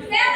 Sel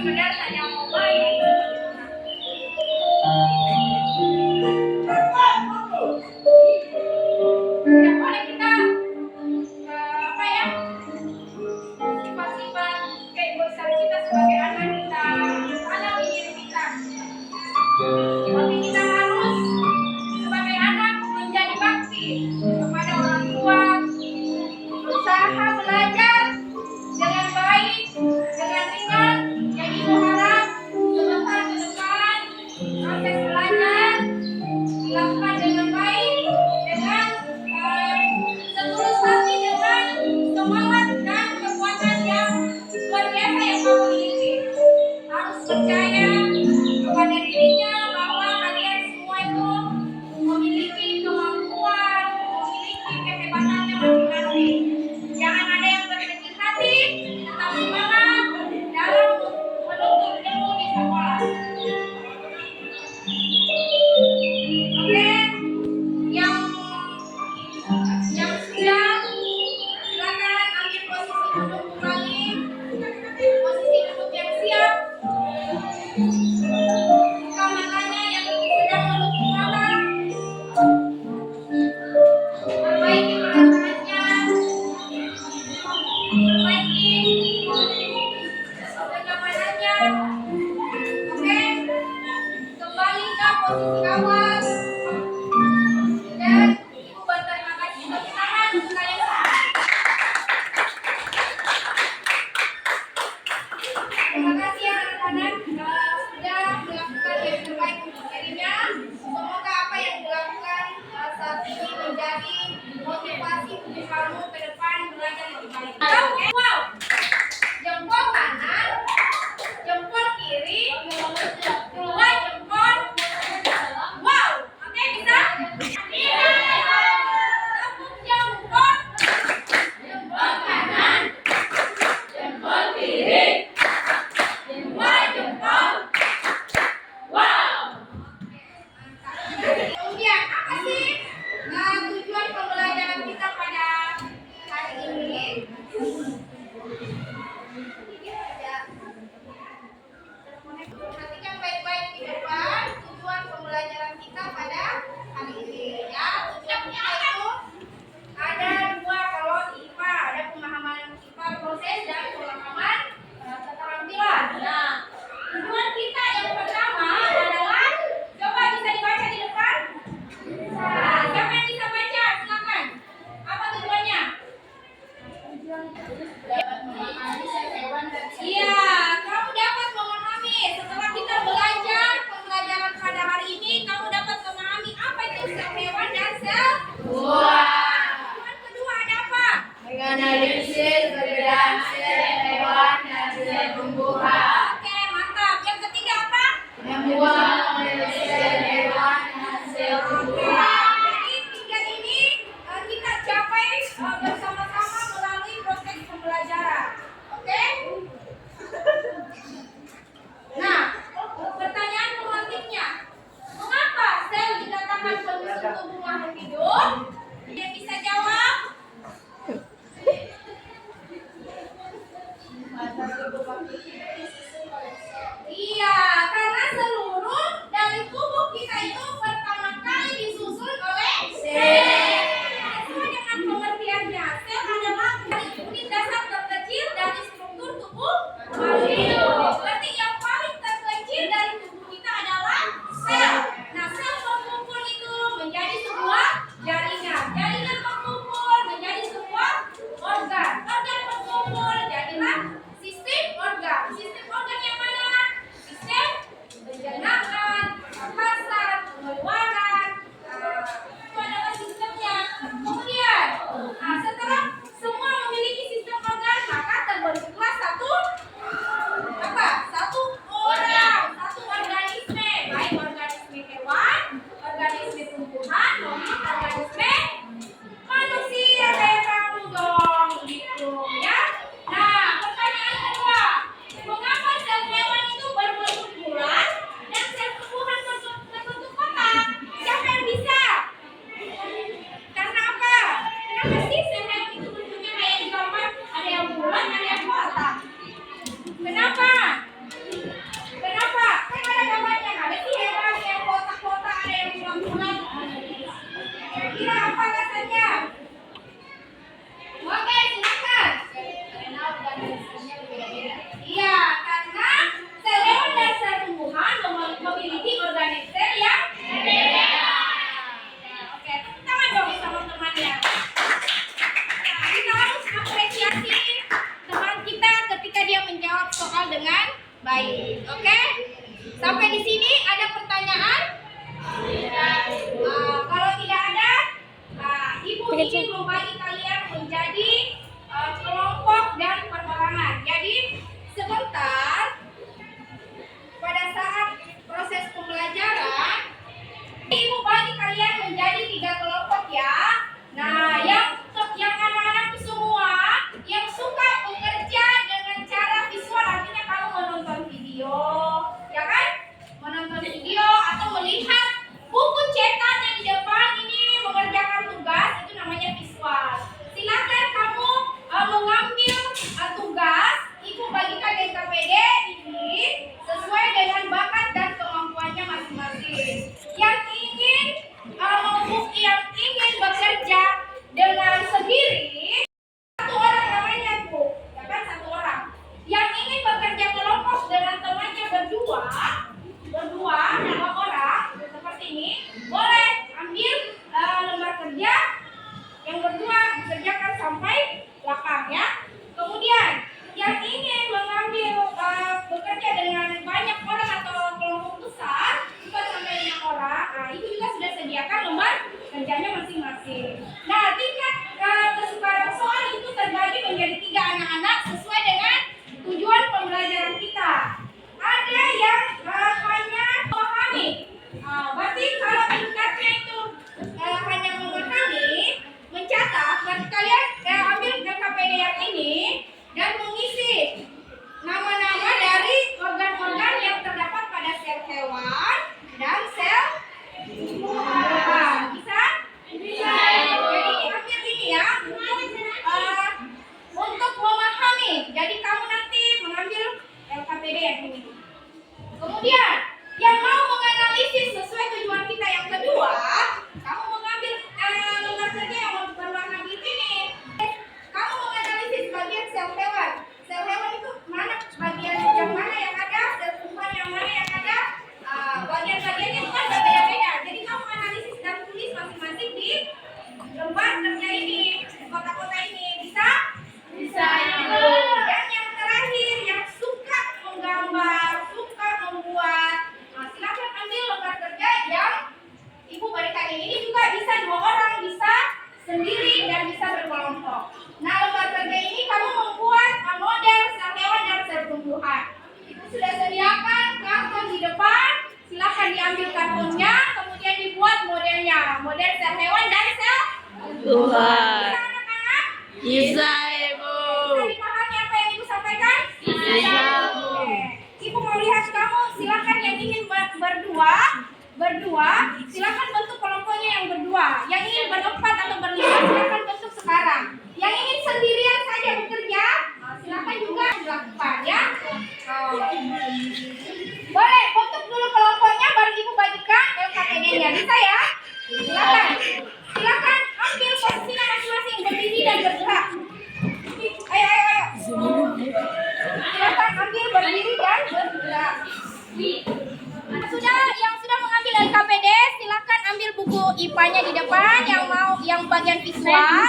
sekedar hanya mau main. Tidak boleh kita apa ya, sifat-sifat keegoisan kita sebagai anak kita tanam di diri kita. Tapi kita harus sebagai anak menjadi bakti kepada orang tua, berusaha belajar dengan baik, dengan ringan. Jadi ibu harap sebentar ke depan proses belajar dilakukan dengan baik, dengan setulus hati, dengan semangat dan kekuatan yang luar biasa yang kamu miliki. Harus percaya kepada dirinya bahwa kalian semua itu memiliki kemampuan, memiliki kehebatannya masing-masing. Jangan ada yang berkecil hati, tetap semangat dalam menuntut ilmu di sekolah. Oke, yang sudah, silakan ambil posisi duduk kembali, posisi duduk yang siap. Buka matanya yang sedang menutup mata. Perbaiki perasaannya, perbaiki kenyamanannya. Oke, kembali ke posisi awal. Dan ibu berterima kasih bagi tangan sekali lagi. Terima kasih ya anak-anak sudah melakukan yang terbaik untuk dirinya. Semoga apa yang dilakukan saat ini menjadi motivasi untuk kamu ke depan belajar lebih baik. Wow, jempol kanan, jempol kiri, dua jempol. Wow, oke bisa? Tepuk jempol, jempol kanan, jempol kiri. Dua jempol. Wow. Kemudian apa sih tujuan pembelajaran kita pada hari ini? Baik, oke. Sampai di sini ada pertanyaan? Kalau tidak ada, Ibu ingin membagi kalian menjadi kelompok dan perorangan. Jadi sebentar pada saat proses pembelajaran, Ibu bagi kalian menjadi 3 kelompok ya. Nah, yang anak-anak semua yang suka bekerja dengan cara visual, artinya kamu menonton video, ya kan? Menonton video atau melihat buku cetak yang di depan ini mengerjakan tugas, itu namanya visual. Silakan kamu mengambil tugas, Ibu bagikan di KPD ini sesuai dengan bakat dan kemampuannya masing-masing. Yang ingin bekerja dengan sendiri, satu orang namanya Bu, ya kan, satu orang. Yang ingin bekerja kelompok dengan temannya berdua nama orang seperti ini, boleh ambil lembar kerja yang berdua dikerjakan sampai belakang ya. Kemudian yang ingin mengambil bekerja dengan banyak orang atau kelompok besar, bukan sampai 5 orang, itu juga sudah sediakan lembar kerjanya masing-masing. Nah, tingkat kesukaan soal itu terbagi menjadi 3 anak-anak sesuai dengan tujuan pembelajaran kita. Ada yang hanya memahami, berarti kalau tingkatnya itu hanya memahami, mencatat, berarti kalian ambil KPD yang ini dan mengisi nama-nama dari organ-organ yang terdapat pada sel hewan dan sel tumbuhan. Bisa? Bisa. Jadi ambil ini ya untuk memahami. Jadi kamu nanti mengambil LKPD yang ini. Kemudian yang mau menganalisis sesuai tujuan kita yang kedua, kamu mengambil lembar kerja yang berwarna biru ini. Kamu menganalisis bagian sel hewan. Sel hewan itu mana bagian yang mana yang ada, sel tumbuhan yang mana yang ada. Bagian-bagiannya itu kan berbeda-beda. Jadi kamu analisis dan tulis masing-masing di lembar kerja ini, kota-kota ini. Bisa? Bisa. Dan yang terakhir, yang suka menggambar, suka membuat, silakan ambil lembar kerja yang Ibu berikan ini juga bisa 2 orang, bisa sendiri dan bisa berkelompok. Nah, lembar kerja ini kamu membuat model sel hewan dan sel tumbuhan. Ibu sudah sediakan karton di depan, silakan diambil kartonnya, kemudian dibuat modelnya, model sel hewan dan sel tumbuhan. Bisa anak-anak? Bisa, Ibu. Bisa dipahami apa yang Ibu sampaikan? Bisa. Ibu mau lihat kamu, silakan yang ingin berdua, silakan bentuk kelompoknya yang berdua. Yang ingin berempat atau berlima, silakan bentuk sekarang. Yang ingin sendirian saja bekerja, silakan juga dilakukan ya. Boleh bentuk dulu kelompoknya, baru Ibu bagikan LKPD-nya. Bisa ya? Silakan ambil posisinya masing-masing, berdiri dan bergerak. Ayo. Silakan ambil berdiri dan bergerak. Yang sudah mengambil LKPD, silakan ambil buku IPA-nya di depan. Yang bagian visual,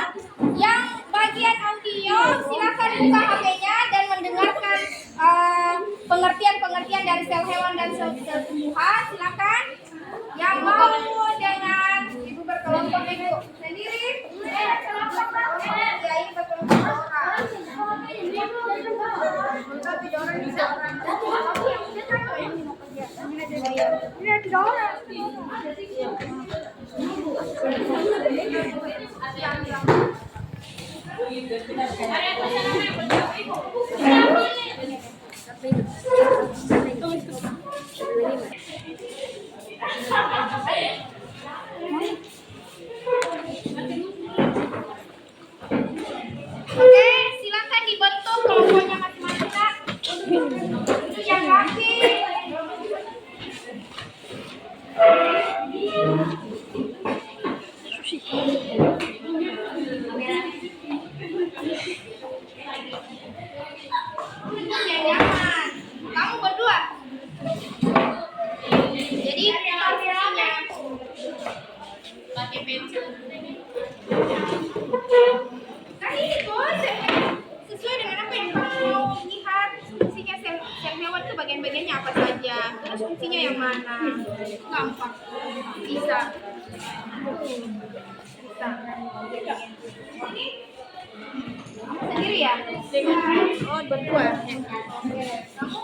yang bagian audio, silakan buka HP-nya dan mendengarkan pengertian dari sel hewan dan sel tumbuhan. Silakan. Yang mau dengan Ibu berkelompok, Ibu sendiri. Ya, ini berkelompok orang. Tapi orang bisa orang. Oke, silakan dibentuk kelompoknya masing-masing, Kak. Itu yang kaki. Kamu berdua. Jadi posisinya pakai pensil. Nah ini tuh sesuai dengan apa yang kamu mau lihat fungsinya sel hewan itu tuh bagian-bagiannya apa saja, terus fungsinya yang mana. Gampang. Bisa. Bisa. Kamu sendiri ya? Oh, berdua. Oke. Kamu?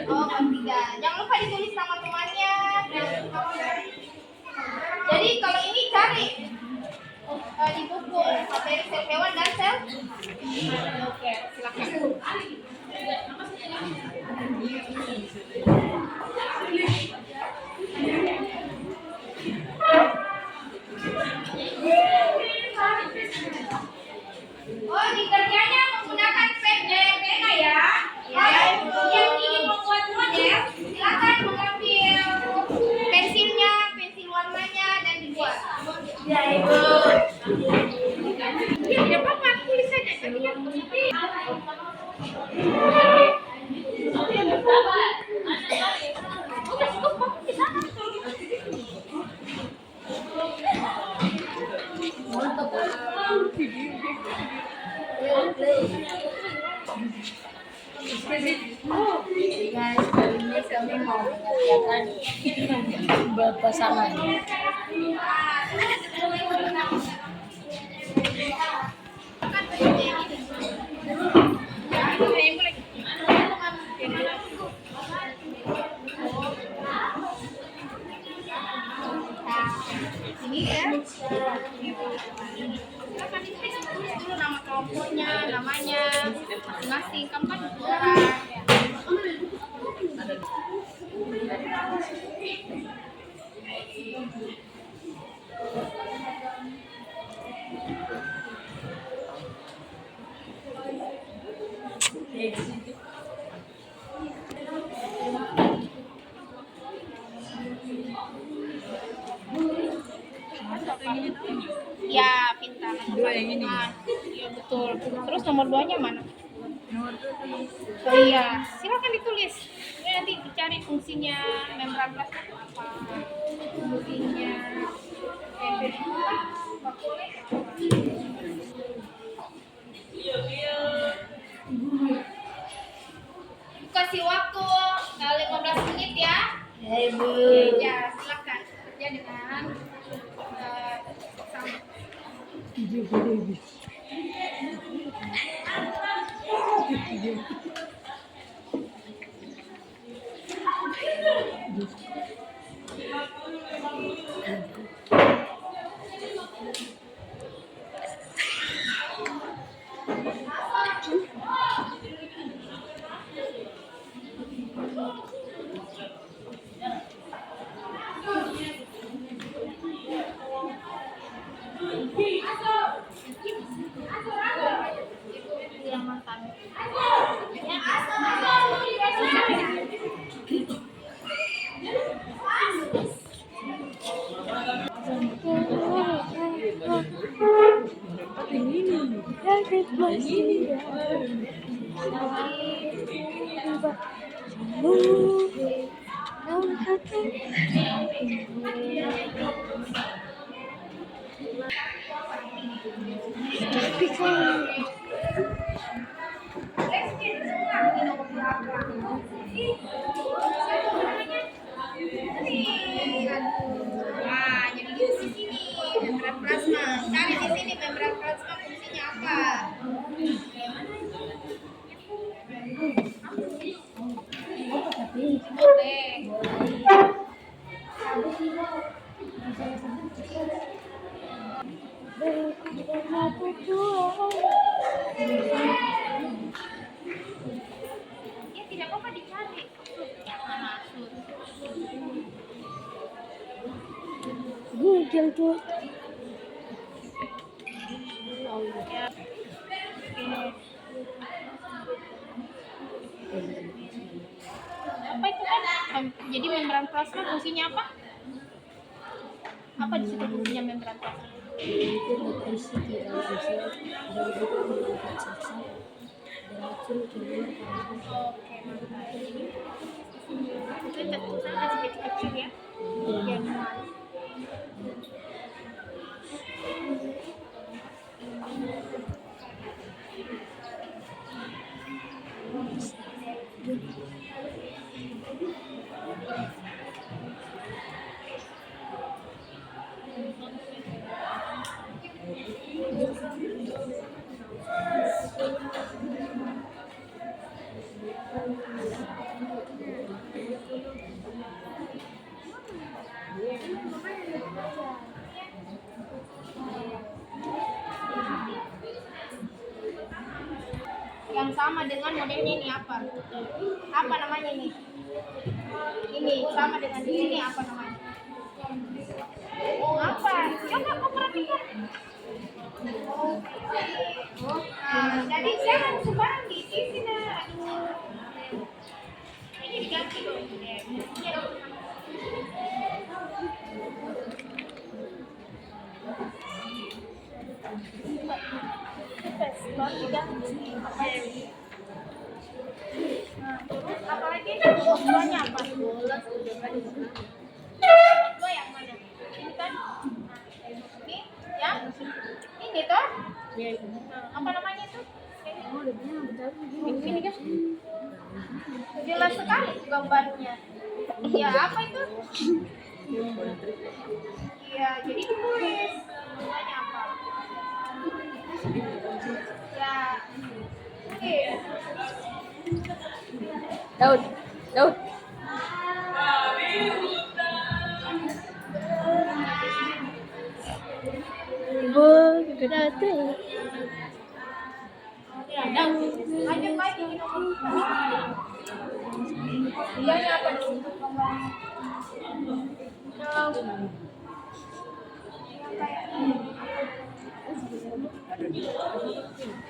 Oh, bertiga. Jangan lupa ditulis nama temannya. Jadi kalau ini cari di buku materi sel hewan dan sel. Oke, silakan. Oh, dikerjanya menggunakan pena ya. Yang ingin membuat model, silakan mengambil pensilnya, pensil warnanya dan dibuat. Ya, Ibu. Ya, tidak apa-apa, tulis saja. Tapi kan Guys, kali ini kami mau mengerjakan berpasangan. ini ya. Silakan ditulis dulu nama kelompoknya, namanya masing-masing. Kamu kan orang. Ya, pintar. Dua yang ini. Iya, betul. Terus nomor 2-nya mana? Nomor 2. Oh iya, silakan ditulis. Ini nanti dicari fungsinya membran plastik itu apa. Fungsinya kasih waktu 15 menit ya. Ya, Ibu. Ya, silakan kerja dengan sama. Yang mantan. Nah, jadi di sini membran plasma. Cari di sini membran plasma fungsinya apa? Oke. Ya tidak apa-apa dicari. Google tuh. Apa itu kan? Jadi membran plasma fungsinya apa? Apa di situ fungsinya membran plasma? Itu nutrisi di dalam sel dan juga membuat sel dan racun keluar. Oke, mantap. Itu kasih kecil-kecil ya. Biar muat. sama dengan modelnya ini apa? Apa namanya ini? Ini sama dengan di sini apa namanya? Apa? Coba kau perhatikan. Jadi jangan sembarang diisi dah. Ini diganti dong. Ini dong. Terus apalagi bola apa? Bola yang mana? Ini kan? Ini yang ini toh? Apa namanya tuh? Ini kan? Jelas sekali gambarnya. Ya apa itu? Iya, jadi ditulis namanya apa? Ya, oke. Daud. Ibu, kita tuh. Ya, lanjut lagi ini nomor. Dianya apa dulu?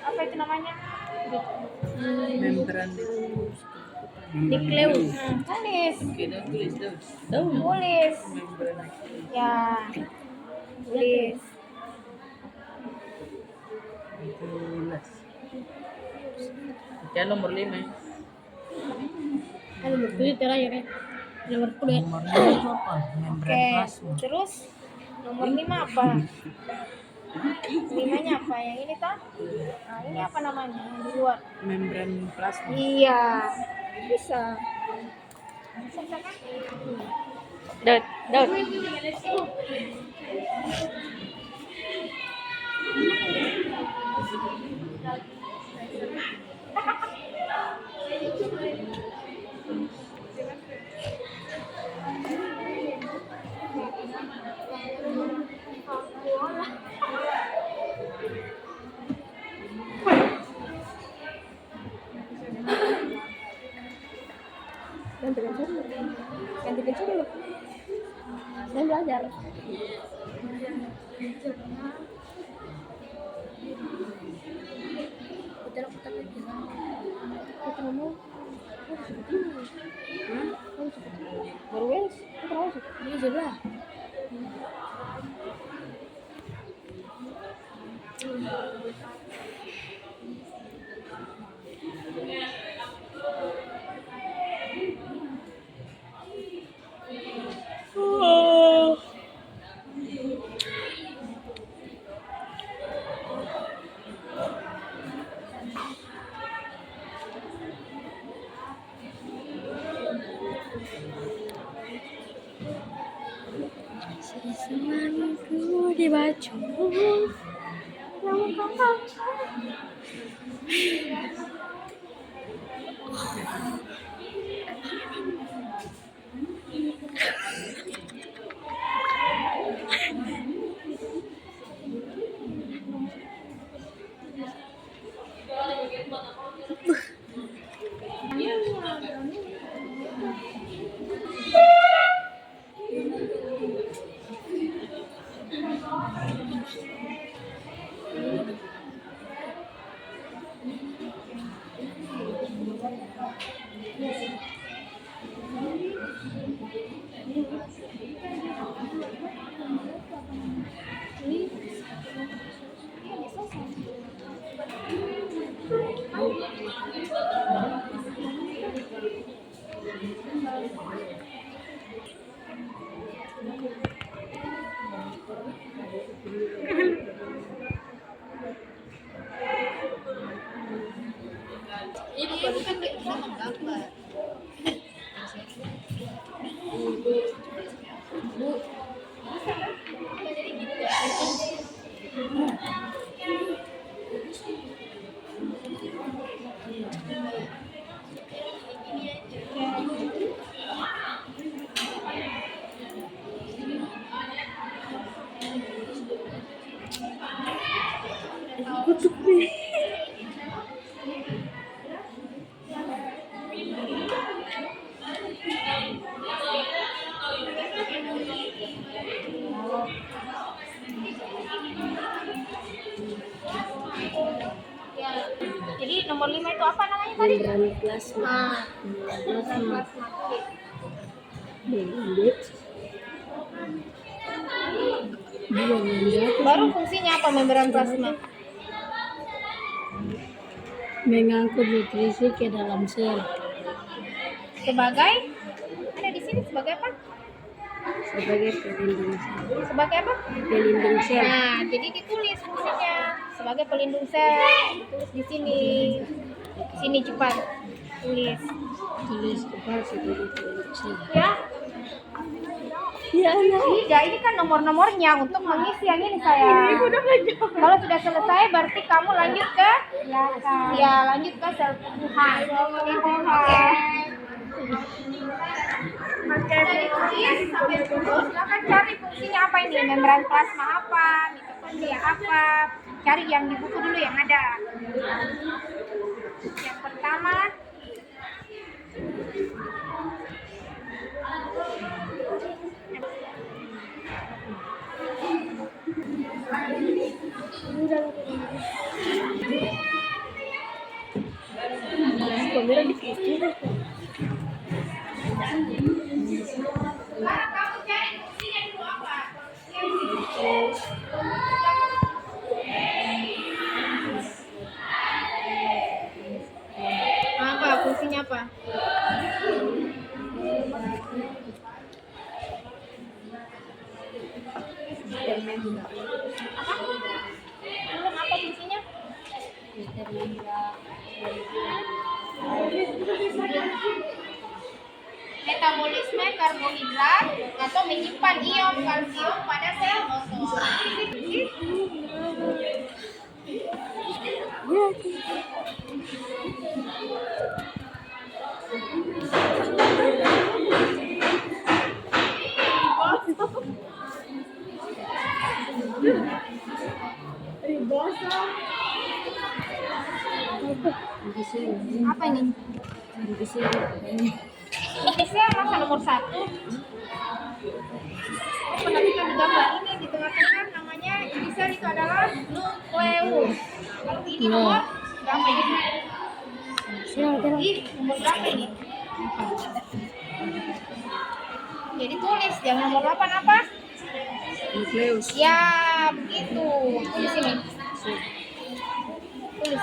Apa itu namanya? Membran Dikleus. Tulis. Tulis. Ya. Tulis. Ya nomor 5 ya. Nomor 7 terakhir ya. Nomor 10 ya. Nomor 5 itu apa? Membran Oke. plasma. Terus nomor 5 apa? 5-nya apa? Yang ini toh? Nah, ini apa namanya? Yang di luar. Membran plasma. Iya. Bisa. Bisa kan? Daud. Ganti pencet dulu. Saya belajar. Putar lagi. Putar mau. Baru beres. Putar masuk. Ini sebelah. Sesuatu di baju. Ini bukan kayak gambar. nomor 5 itu apa namanya tadi? membran plasma, Membran plasma. Oke. mengindeks, dua membran Baru fungsinya apa membran plasma? mengangkut nutrisi ke dalam sel Sebagai ada di sini sebagai apa? sebagai pelindung sel. Sebagai apa? Pelindung sel. Nah, jadi ditulis fungsinya sebagai pelindung sel. Tulis di sini. Sini cepat. Tulis. Tulis cepat sebagai pelindung sel. Ya. Ya, Tidak, ini kan nomor-nomornya untuk mengisi yang ini saya. Kalau sudah selesai berarti kamu lanjut ke belakang. Ya, lanjut ke sel tumbuhan. Oke. Dari tulis sampai tulis, silakan cari fungsinya apa ini, membran plasma apa, mitokondria apa. Cari yang di buku dulu yang ada. Yang pertama, sekarang kamu cari fungsinya dulu apa? Apa fungsinya apa? Belum apa fungsinya? Metabolisme karbohidrat atau menyimpan ion kalsium pada sel otot. Apa ini? Ini sel masa nomor 1. Perhatikan di gambar ini di tengah-tengah namanya ini sel itu adalah nukleus. Berarti ini nomor berapa ini? Ini nomor berapa ini? Jadi tulis yang nomor 8 apa? Nukleus. Ya, begitu. Tulis ini. Tulis.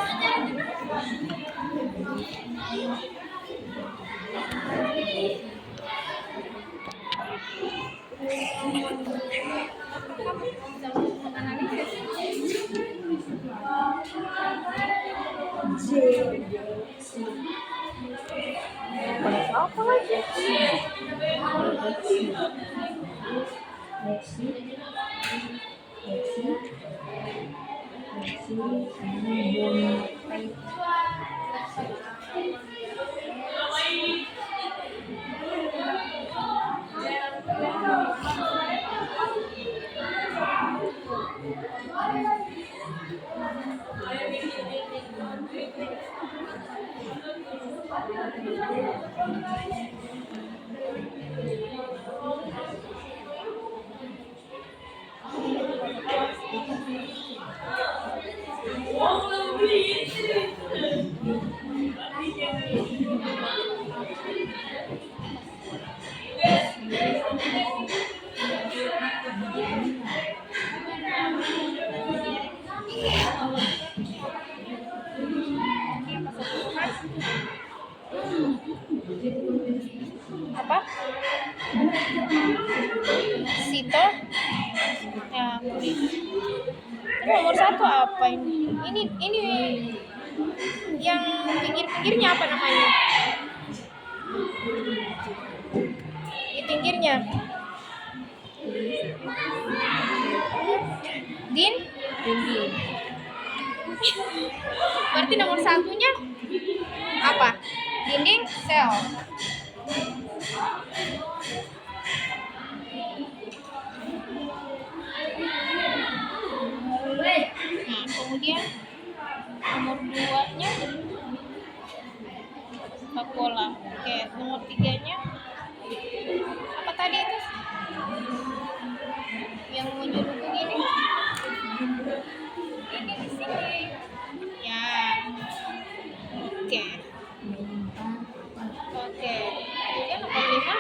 Apa lagi? Apa? Sito? Ya, tulis. Ini nomor 1 apa ini? Ini yang pinggir-pinggirnya apa namanya? Di pinggirnya. Din? Berarti nomor 1-nya apa? Dinding sel. Nah, kemudian nomor 2-nya vakuola. Oke, nomor 3-nya apa tadi itu? Yang menyerutu ini? Ini di sini. Ya. Dia nomor 5.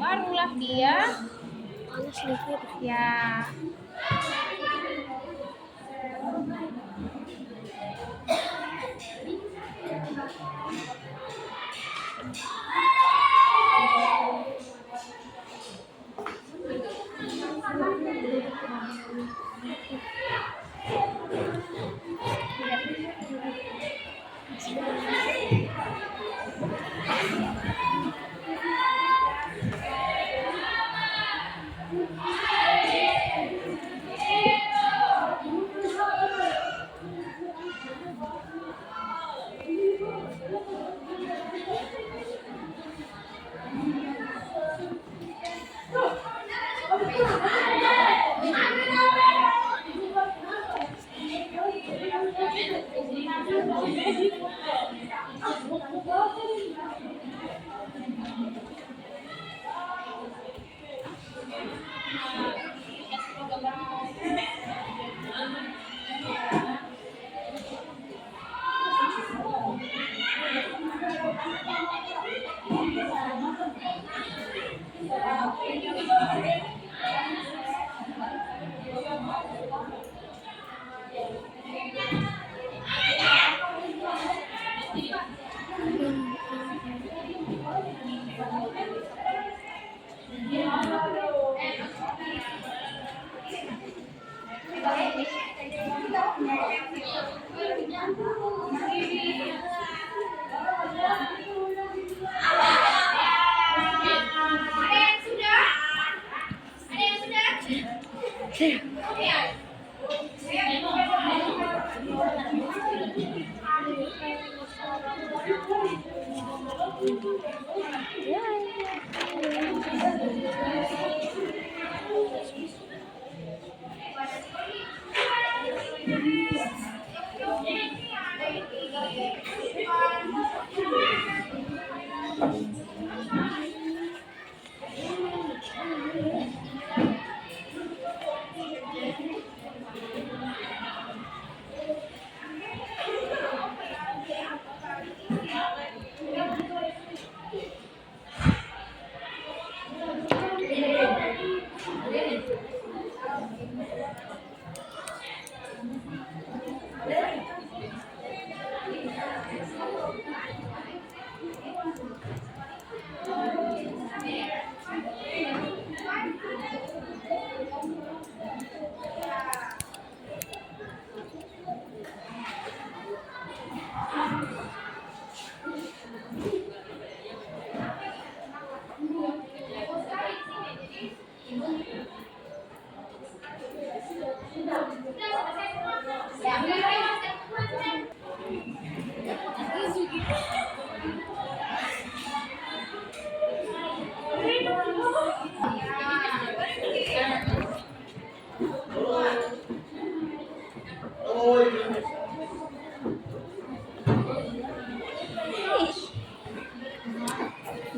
Barulah dia. Anak sedikit. Ya.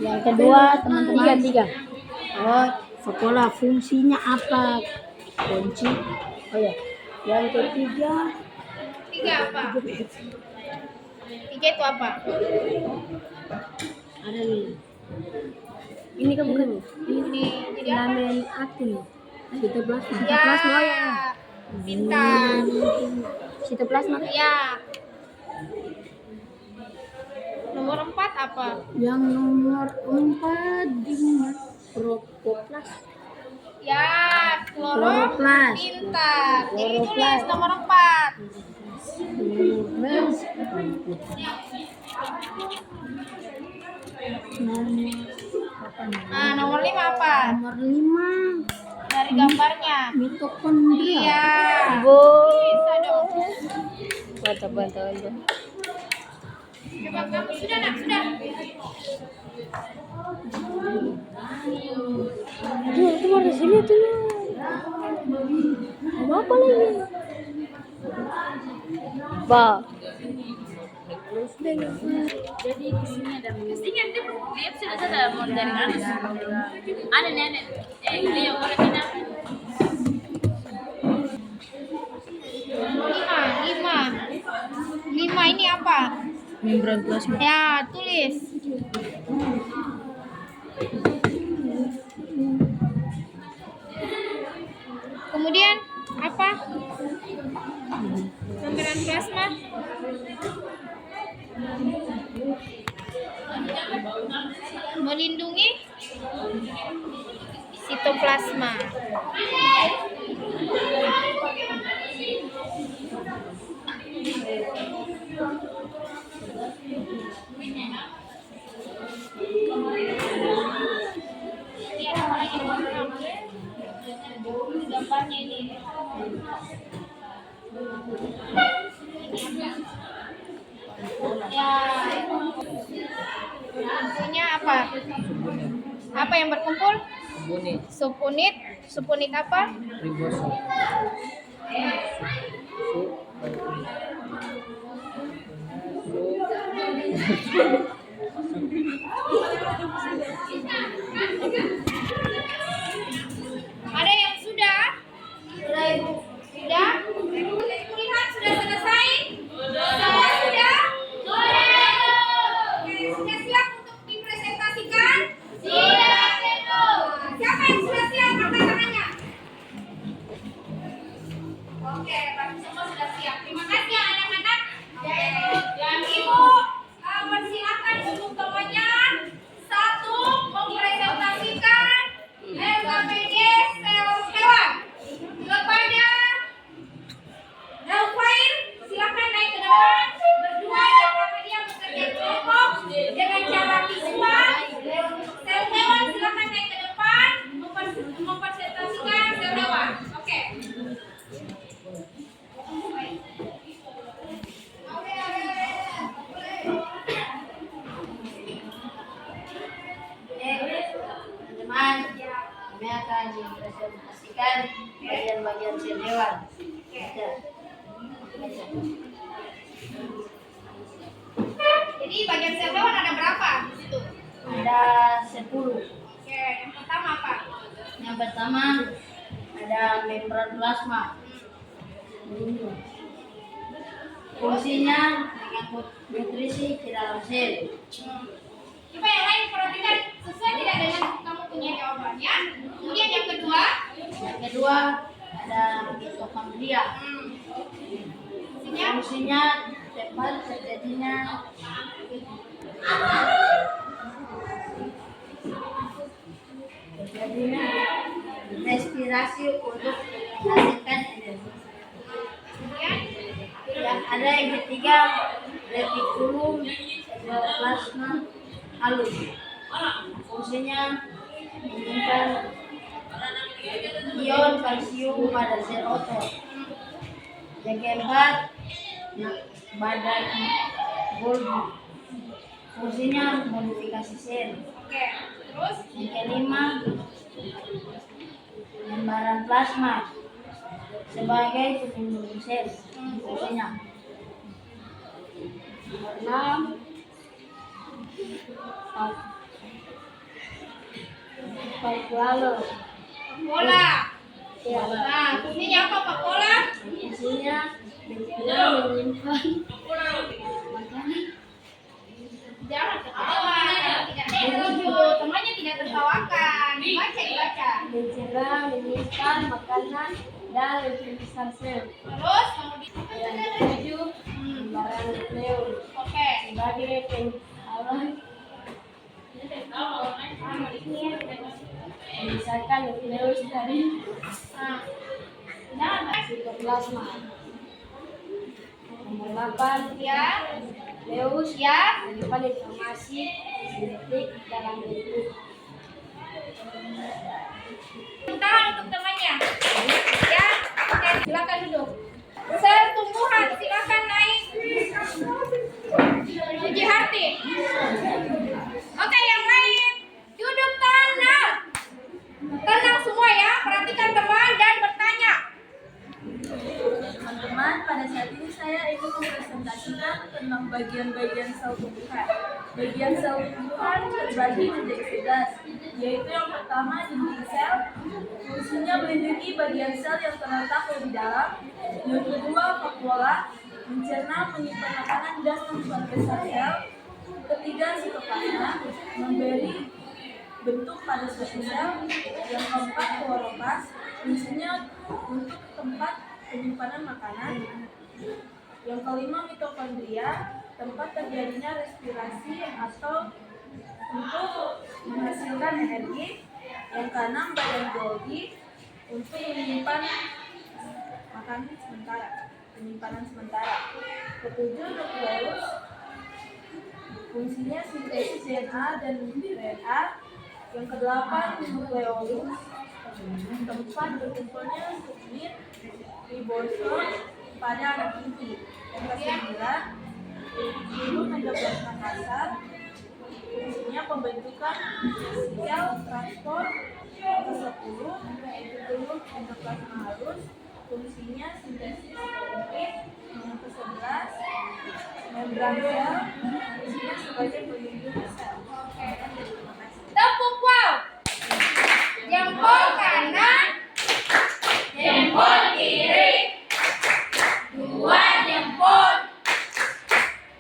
Yang kedua, teman-teman. Tiga. Oh, sekolah fungsinya apa? Kunci. Oh ya. Yang ketiga, Tiga apa? Tiga itu apa? ada nih. Ini kan bukan Ini jadi apa? elemen aktif. Sitoplasma. Ya. Sitoplasma oh ya. Pintar. Sitoplasma. Ya. Nomor 4 apa? Yang nomor 4 di Kloroplast. Ya, Kloroplast. Pintar. Jadi tulis Kloroplast. nomor 4. Nah, nomor 5 apa? Nomor 5 Dari gambarnya. mitokondria. Iya. Bu. Bisa dong. Bantu. Coba kamu sudah nak? Sudah. Tuh, keluar dari sini tuh. Apa lagi? Ba. Jadi di sini ada mestinya dia sudah ada mau dari Anas. Ada nenek. Dia boleh pindah. 5 ini apa? Membran plasma. Ya, tulis. Kemudian apa? Membran plasma. Melindungi sitoplasma. Gambarnya ini. Ya. Artinya apa? Apa yang berkumpul? Bunyi. Subunit. Subunit apa? Ribosom. Ada yang sudah? Sudah? Lihat sudah selesai? Semua sudah? Oke, sudah siap untuk dipresentasikan? Siap. Siapa yang sudah siap? Angkat tangannya. Oke, berarti semua sudah siap. Terima kasih ya anak-anak. Dan Ibu persilakan untuk temannya satu mempresentasikan LKPD sel hewan kepada Delphine. Silakan naik ke depan berdua dan dia bekerja kelompok dengan cara visual. Sel hewan silakan naik ke depan mempresentasikan sel hewan. Oke. Teman-teman, kami akan mempresentasikan bagian-bagian sel hewan. Jadi bagian sel hewan ada berapa di situ? Ada 10. Oke, yang pertama apa? Yang pertama ada membran plasma. Fungsinya mengangkut nutrisi ke dalam sel. Coba yang lain perhatikan sesuai tidak dengan kamu punya jawabannya. Kemudian yang kedua, ada mitokondria. Fungsinya tempat terjadinya respirasi untuk menghasilkan energi. kemudian Dan ada yang ketiga, retikulum endoplasma halus. Fungsinya menyimpan ion kalsium pada sel otot. Yang keempat, badan Golgi. Fungsinya modifikasi sel. oke, terus Yang kelima, membran plasma sebagai pelindung sel. Fungsinya. Nomor 6, Valvular. pola. Nah, fungsinya apa Pak Pola? Fungsinya mencegah menyimpan makanan. Jangan ketawa, kalau tidak setuju, temannya tidak tertawakan. Dibaca. Mencegah menyimpan makanan dan membesar sel. Terus kemudian Yang ketujuh, membran nukleus oke. sebagai penghalang memisahkan nukleus dari Nah, sitoplasma. Nomor 8, ya, nukleus ya. menyimpan informasi genetik dalam bentuk. Tahan untuk temannya. Ya, oke, silakan duduk. Sel tumbuhan, silakan naik. Puji Harti. Oke, yang lain duduk tenang. Tenang semua ya, perhatikan teman dan bertanya. Teman-teman, pada saat ini saya ingin mempresentasikan tentang bagian-bagian sel tumbuhan. Bagian sel tumbuhan terbagi menjadi 11, yaitu yang pertama dinding sel, fungsinya melindungi bagian sel yang terletak lebih dalam. Yang kedua, vakuola, mencerna, menyimpan makanan dan membesar sel. ketiga, sitoplasma memberi bentuk pada suatu sel. Yang keempat, kloroplas, fungsinya untuk tempat penyimpanan makanan. Yang kelima, mitokondria, tempat terjadinya respirasi atau untuk menghasilkan energi. Yang keenam, badan Golgi, untuk menyimpan makanan sementara, penyimpanan sementara. Ketujuh, nukleus, fungsinya sintesis DNA dan RNA. Yang kedelapan, nukleolus, tempat berkumpulnya struktur ribosom pada anak inti. Yang kesembilan, endoplasma kasar, fungsinya pembentukan sel transport. Yang ke-10, endoplasma halus, fungsinya sintesis lipid. Yang ke-11, membran sel, fungsinya sebagai pelindung sel. Terima kasih. Tepuk wow. Jempol kanan, jempol kiri, dua jempol.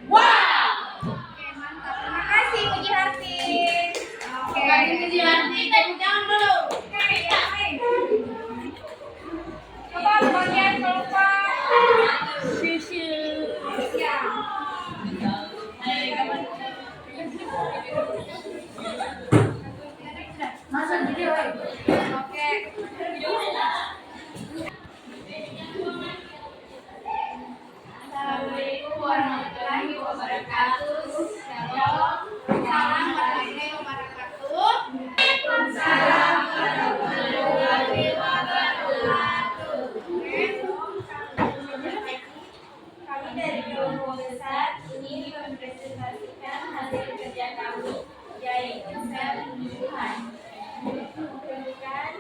Wow. Oke, mantap. Terima kasih Puji Harti. Oke. Puji Harti, tepuk tangan dulu. Oke, ya. Coba bagian kelompok. Ya. Masuk video. Oke. Assalamualaikum warahmatullahi wabarakatuh. Shalom. Salam warahmatullahi wabarakatuh. Waalaikumsalam warahmatullahi wabarakatuh. Kami dari kelompok besar ini mempresentasikan hasil kerja kami, yaitu sel tumbuhan. Bukan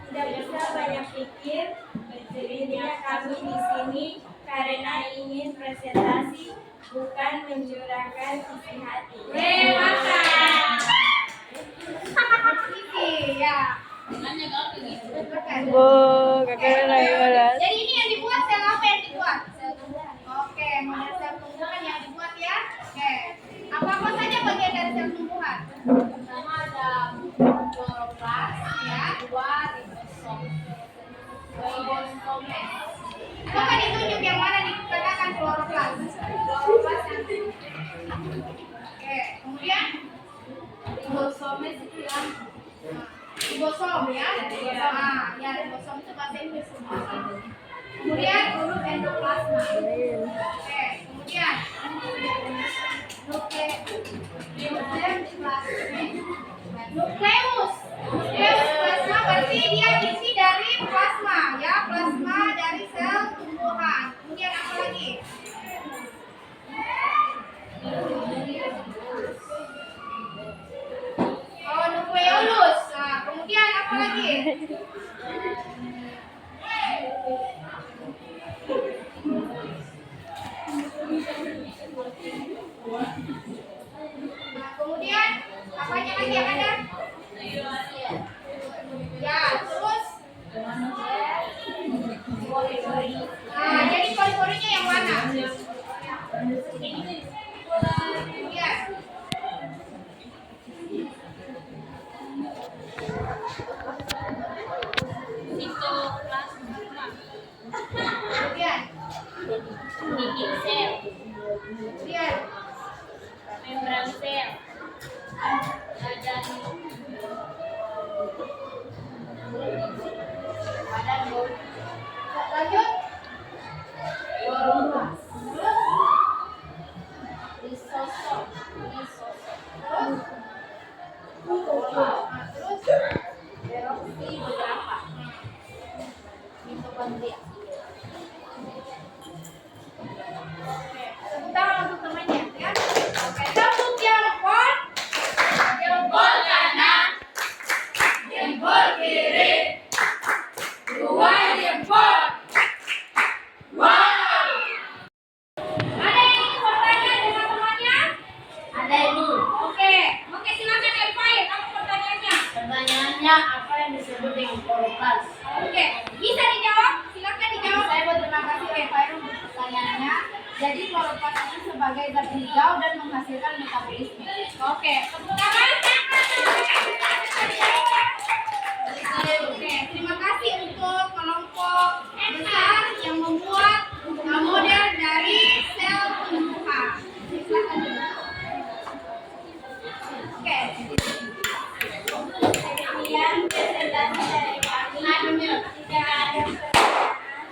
tidak bisa banyak pikir, berdirinya kami di sini karena ingin presentasi, bukan mencurahkan isi hati. Ya. Bu, kakak lagi balas. Jadi ini yang dibuat sel apa yang dibuat? Sel tumbuhan. Oke, model sel tumbuhan yang dibuat ya. Oke. Apa saja bagian dari sel tumbuhan? Pertama ada kloroplas, ya, dua ribosom. Coba ditunjuk yang mana dikatakan kloroplas. Kloroplas yang oke, kemudian ribosomes itu yang ribosom ya. Ya ribosom itu bahasa Inggris. Kemudian endoplasma. Oke, kemudian nukleus plasma berarti dia isi dari plasma ya, plasma dari sel tumbuhan. Kemudian apa lagi? Oh, nukleolus. Nah, kemudian apa lagi? Nah, kemudian apanya lagi yang ada? Ya, terus nah, jadi pori-porinya yang mana? Ya. Kemudian dinding sel. Kemudian membran sel. Lanjut. Lisosom. Terus beroksi beberapa. Mitokondria. Tepuk tangan untuk temannya ya. Oke, tepuk jempol. Jempol kanan. Jempol kiri. Dua jempol. Wow. Ada yang ingin bertanya dengan temannya? Ada ini. Oke, silakan Elfai. Apa pertanyaannya? Pertanyaannya, apa yang disebut dengan kloroplas? Oke, bisa dijawab? Silakan dijawab. Saya berterima kasih Elfai untuk pertanyaannya. Jadi kloroplast itu sebagai zat hijau dan menghasilkan metabolisme. Oke, tepuk tangan. Oke, terima kasih untuk kelompok besar yang membuat model dari sel tumbuhan. Silakan. Oke. Kemudian presentasi dari kami tidak ada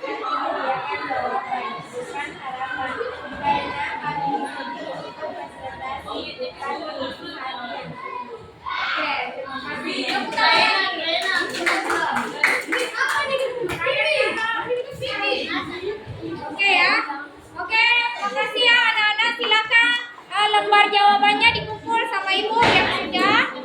menyediakan jawaban bukan harapan karena kami untuk presentasi kami hadir. Oke, terima kasih. Oke ya. Oke, makasih ya anak-anak. Silakan lembar jawabannya dikumpul sama ibu yang sudah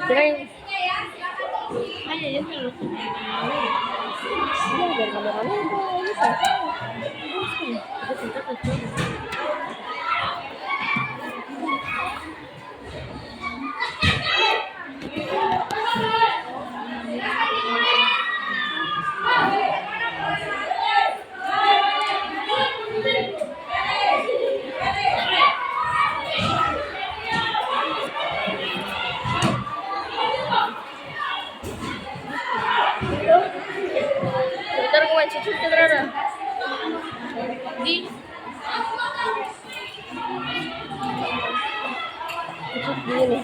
Kirain Ya, silakan isi. aja ya kalau dia biar kameranya itu bisa. Terus kita tuh. Ntar gue main cucu kita ada di cucu gini.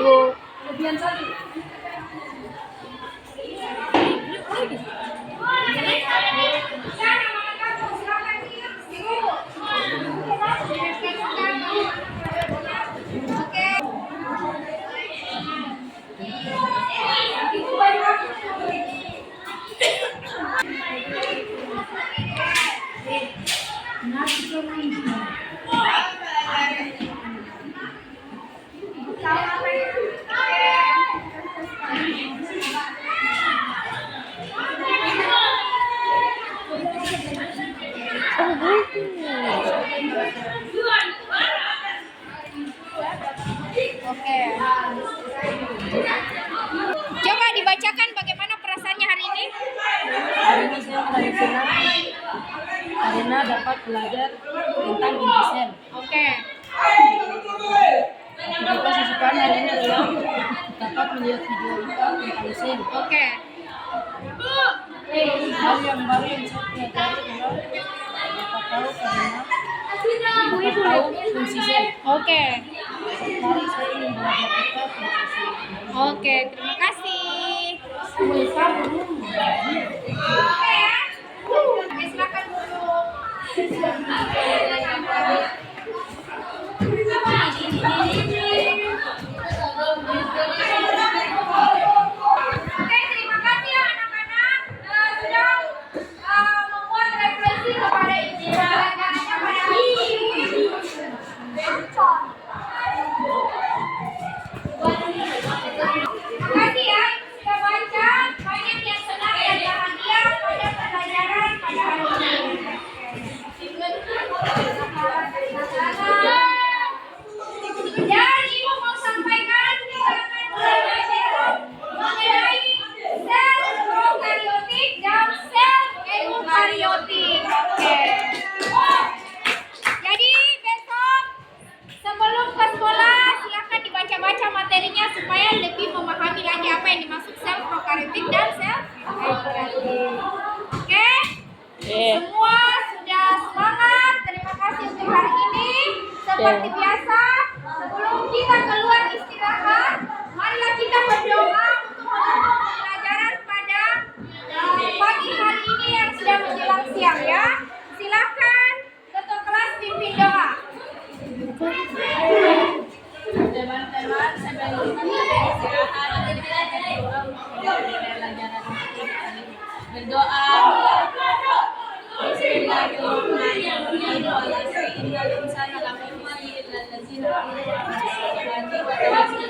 Bu. Kemudian satu. Oh gitu. Oke. Coba dibacakan bagaimana perasaannya hari ini. Hari ini saya mulai senang karena dapat belajar tentang inti sel. Oke. Aktivitas kesukaan hari ini adalah dapat melihat video tentang sel. Oke. Hal yang baru yang saya pelajari adalah dapat tahu fungsi sel. Oke. Mari saya ingin belajar kita fungsi sel. Oke, terima kasih. Oke ya. Oke, silakan duduk. Oke, terima kasih ya anak-anak sudah membuat refleksi kepada ibu pelajarannya pada hari ini. Terima kasih ya sudah baca, banyak yang senang dan bahagia pada pelajaran pada hari ini. Dan ibu mau sampaikan kita akan mulai belajar mengenai sel prokariotik dan sel eukariotik. Oke. Jadi besok sebelum ke sekolah silakan dibaca-baca materinya supaya lebih memahami lagi apa yang dimaksud sel prokariotik dan sel eukariotik. Oke? Semua sudah semangat. Terima kasih untuk hari ini. Seperti biasa, sebelum kita keluar istirahat, marilah kita berdoa untuk menutup pelajaran pada pagi hari ini yang sudah menjelang siang ya. Silakan ketua kelas pimpin doa. Teman-teman, sebelum kita istirahat, berdoa. Bismillahirrahmanirrahim.